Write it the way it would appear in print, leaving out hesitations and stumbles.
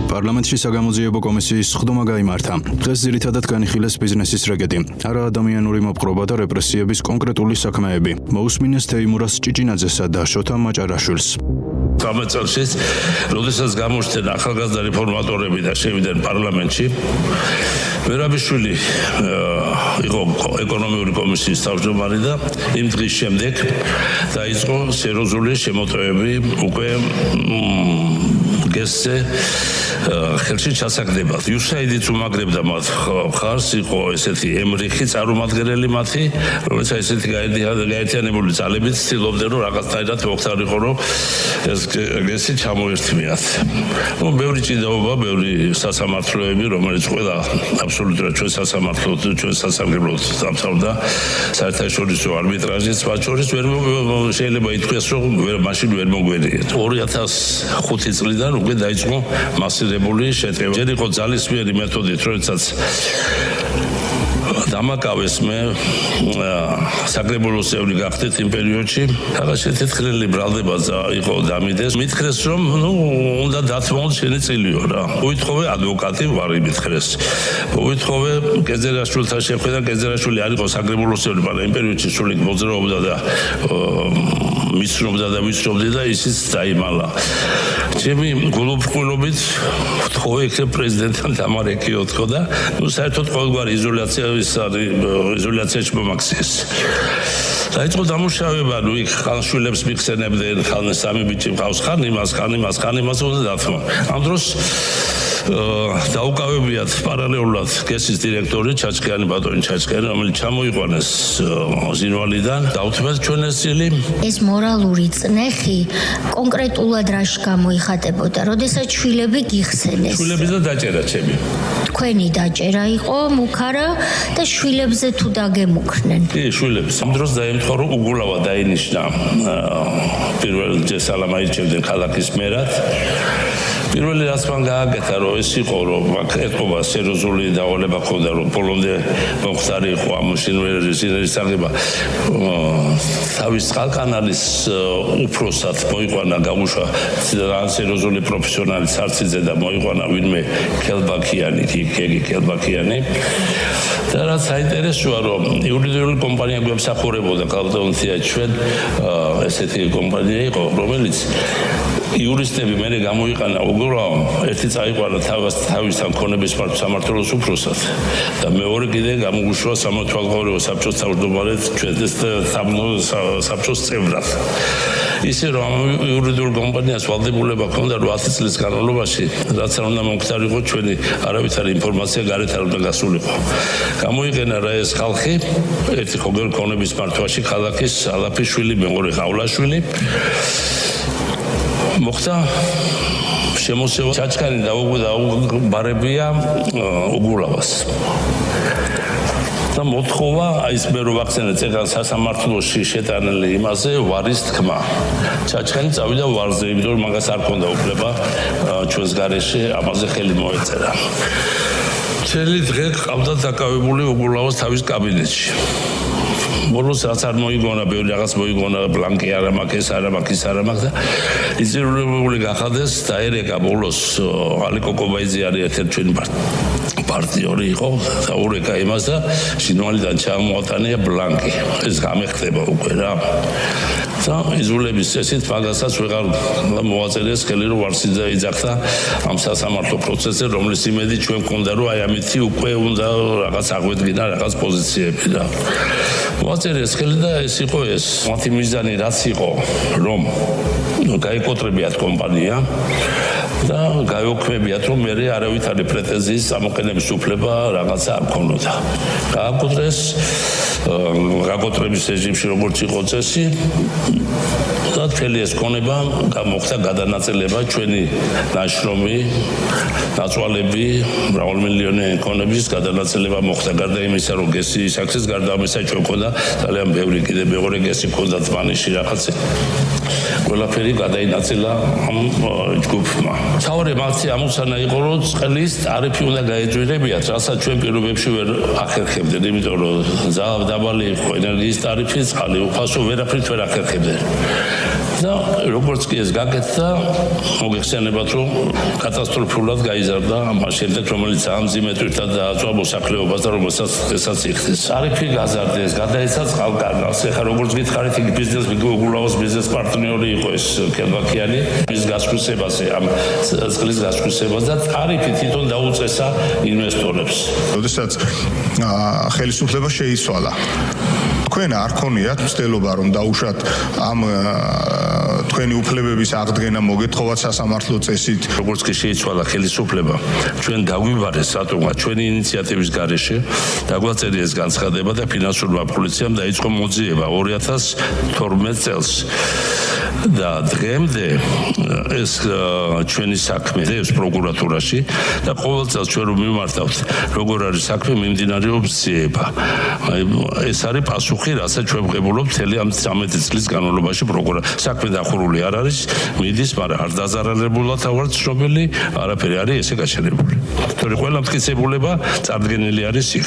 პარლამენტში საგამოძიებო კომისიის სხდომა გაიმართა. დღეს ძირითადად განიხილეს ბიზნესის რეკეტი, არაადამიანური მოპყრობა და რეპრესიების კონკრეტული საქმეები. მოусმინეს თეიმურას ჭიჭინაძესა და შოთა მაჭარაშვილს. გამოცდილში, როდესაც გამოჩნდნენ ახალგაზრდა რეფორმატორები და შევიდნენ პარლამენტში, ვერაბიშვილი იყო ეკონომიკური კომისიის თავმჯდომარე და იმ დღის შემდეგ დაიწყო სერიოზული შემოტევები უკვე გესზე ხელში ჩასაგდებად. იუსაიდიც უმაგრებდა მათ ხარს, იყო ესეთი ემრიხი წარმომადგენელი მათი, რომელიც ესეთი გაერთიანებული ძალებით ცდილობდნენ, რომ რაღაცნაირად მოხდარიყო, რომ ეს გესი ჩამოერთმიათ. ბევრი ჭიდაობა, ბევრი სასამართლოები, რომელიც ყველა აბსოლუტურად ჩვენ სასამართლოდ, ჩვენ სასამართლოდ დამთავრდა საერთაშორისო არბიტრაჟით, მათ შორის შეიძლება ითქვას, რომ მაშინ ვერ მოგვერიეთ. 2005 წლიდან უკვე დაიწყო მასირებული შეტევა. ჯერ იყო ძალისმიერი მეთოდით, როდესაც დამაკავეს მე საკრებულოს წევრი გახდეთ იმ პერიოდში. რაღაც შეთეთრელი ბრალდება იყო დამიდეს. მითხრეს, რომ უნდა დათმოთ შენი წილიო რა. უითხოვე ადვოკატი ვარ მითხრეს. უითხოვე კეძერაშვილთან შეხვედრა, კეძერაშვილი არ იყო საკრებულოს წევრი, მაგრამ იმ პერიოდში სულ მოძრაობდა და მისრომდა და ისიც დაიმალა. ჩემი გულუბრყვილობით ვთხოვე იქ პრეზიდენტთან დამარეკიო თქო და საერთოდ ყოველგვარი იზოლაციაში მომაქციეს. დაიწყო დამუშავება, იქ ხალხშვილებს მიხსენებდნენ, ხალხი სამი ბიჭი მყავს, ხან იმას უნდა დათმო. ამ დროს დაუკავებიათ პარალელურად გესის დირექტორი ბატონი ჩაჩქიანი, რომელიც ჩამოიყვანეს ზინვალიდან, დაუთმეს ჩვენ ეს წილი. ეს მორალური წნეხი კონკრეტულად რაში გამოიხატებოდა, როდესაც შვილები გიხსენეს. შვილები და დაჭერა ჩემი. თქვენი დაჭერა იყო მუქარა და შვილებზე თუ დაგემუქრნენ. კი, შვილებს. ამ დროს დაემთხვა, რომ უგულავა დაინიშნა პირველ სალამ აირჩევდნენ ქალაქის მერად. პირველი რაც მან გააკეთა, რომ ეს იყო, რომ ეთყობა სერიოზული დავალება ჰქონდა, რომ ბოლომდე მომხდარი იყო ამ შინვერის აღება. თავის წყალკანალის უფროსად მოიყვანა გამუშვა სერიოზული პროფესიონალი სარციძე და მოიყვანა ვინმე კელბაქიანი, გიგი კელბაქიანი. და რაც საინტერესოა, რომ იურიდიული კომპანია გვემსახურებოდა კალდონცია ჩვენ ესეთი კომპანია იყო, რომელიც იურისტები მერე გამოიყანა უგულავამ, ერთი წაიყვანა თავისთან ქონების სამართლოს უფროსად და მეორე კიდე გამოგუშვა სამართალდამცავ საბჭოს თავმჯდომარედ ჩვენ საბჭოს წევრად. ისე რომ ამ იურიდიულ კომპანიას ვალდებულება ჰქონდა 8 წლის განმავლობაში, რაც არ უნდა მომხდარიყო ჩვენი არავითარი ინფორმაცია გარეთ არ უნდა გასულიყო. გამოიყენა რა ეს ხალხი, ერთი ხოგერ ქონების მართვაში ქალაქის ალაფიშვილი, მეორე ყავლაშვილი. მოხდა შემოსევა ჩაჩქანი დაუბარებია უგულავას. და მოთხოვა ის მე რო ვახსენე წეგან სასამართლოში შეტანილი იმაზე ვარის თქმა. ჩაჩქანი წავიდა ვარზე, იმიტომ რომ მაგას არ ქონდა უფლება ჩვენს გარეშე ამაზე ხელი მოეწერა. მთელი დღე ყავდა დაკავებული უგულავას თავის კაბინეტში. ბოლოს რაც არ მოიგონა, ბევრი რაღაც მოიგონა, ბლანკი არ მაქვს, ეს არ მაქვს და იზოლირებული გახადეს და ერეკა ბოლოს ალიკო კობაიძე არის ერთ-ერთი ჩვენი პარტიორი იყო და ურეკა იმას და შინვალიდან ჩამოატანია ბლანკი. ეს გამეხდება უკვე რა. და იზოლების წესით მაგასაც ვეღარ მოაწერეს ხელი, რომ ვარსიძე იძახდა ამ სასამართლო პროცესზე, რომლის იმედი ჩვენ გქონდა, რომ აი ამითი უკვე უნდა რაღაც აღვედგინა რაღაც პოზიციები და მოაწერეს ხელი და ეს იყო ეს. მათი მიზანი რაც იყო, რომ გაიკოტრებიათ კომპანია და გაიოქმებიათ, რომ მე არავითარი პრეტენზიის გამოყენების უფლება რაღაცა არ ქონოდა. გააკოტრეს გაკოტრების რეჟიმში როგორც იყო წესი და მთელი ეს ქონება მოხდა გადანაწილება ჩვენი ნაშრომი, ნაწვალები, მრავალმილიონიანი ქონების გადანაწილება მოხდა. გარდა იმისა, რომ გესი საქმეს გარდა ამისა ჩვენ ქონდა ძალიან ბევრი კიდე მეორე გესი ქონდა თმანიში რაღაცა. ყველაფერი გადაინაწილა ამ ჯგუფმა. თავარი მათი ამოცანა იყო, რომ წყლის ტარიფი უნდა გაეჯვირებიათ, რასაც ჩვენ პირობებში ვერ ახერხებდნენ, იმიტომ რომ დაბალი იყო ენერგიის ტარიფი, წყალი უფასო ვერაფრით ვერ ახერხებდნენ. და როგორც კი ეს გაკეთდა, მოგეხსენებათ, რომ კატასტროფულად გაიზარდა ამას შემდეგ, რომელიც ამ ძიმეთვირთად დააწვა მოსახლეობას და რომელსაც ესაც იხდეს. ტარიფი გაზარდეს, გადაეცა წყალგარდნას. ეხლა როგორც გითხარით, იგი ბიზნეს გულაოს ბიზნეს პარტნიორი იყო ეს კელვაკიანი, მის გასხვისებაზე, ამ წყლის გასხვისებას და ტარიფი თვითონ დაუწესა ინვესტორებს. როდესაც ხელისუფლება შეიცვალა. თქვენ არ ქონიათ მცდელობა რომ დაუშვათ ამ თქვენი უფლებების აღდგენა მოგეთხოვათ სასამართლო წესით. როგორც კი შეიცვალა ხელისუფლება, ჩვენ დაგვიბარეს რატომღაც ჩვენი ინიციატივის გარეშე დაგვაწერიეს ეს განცხადება და ფინანსურმა პოლიციამ დაიწყო მოძიება 2012 წელს. და დღემდე ეს ჩვენი საქმე ეს პროკურატურაში და ყოველ წელს ჩვენ რომ მიმართავთ როგორ არის საქმე მიმდინარეობს ძიება. ეს არის პასუხი, რასაც ჩვენ ვღებულობთ მთელი ამ 13 წლის განმავლობაში საქმე დახურული არ არის, მიდის, მაგრამ არ დაზარალებულად ავართ ცნობილი, არაფერი არის ესე გაჩერებული. თორე ყველა მტკიცებულება წარდგენილი არის იქ.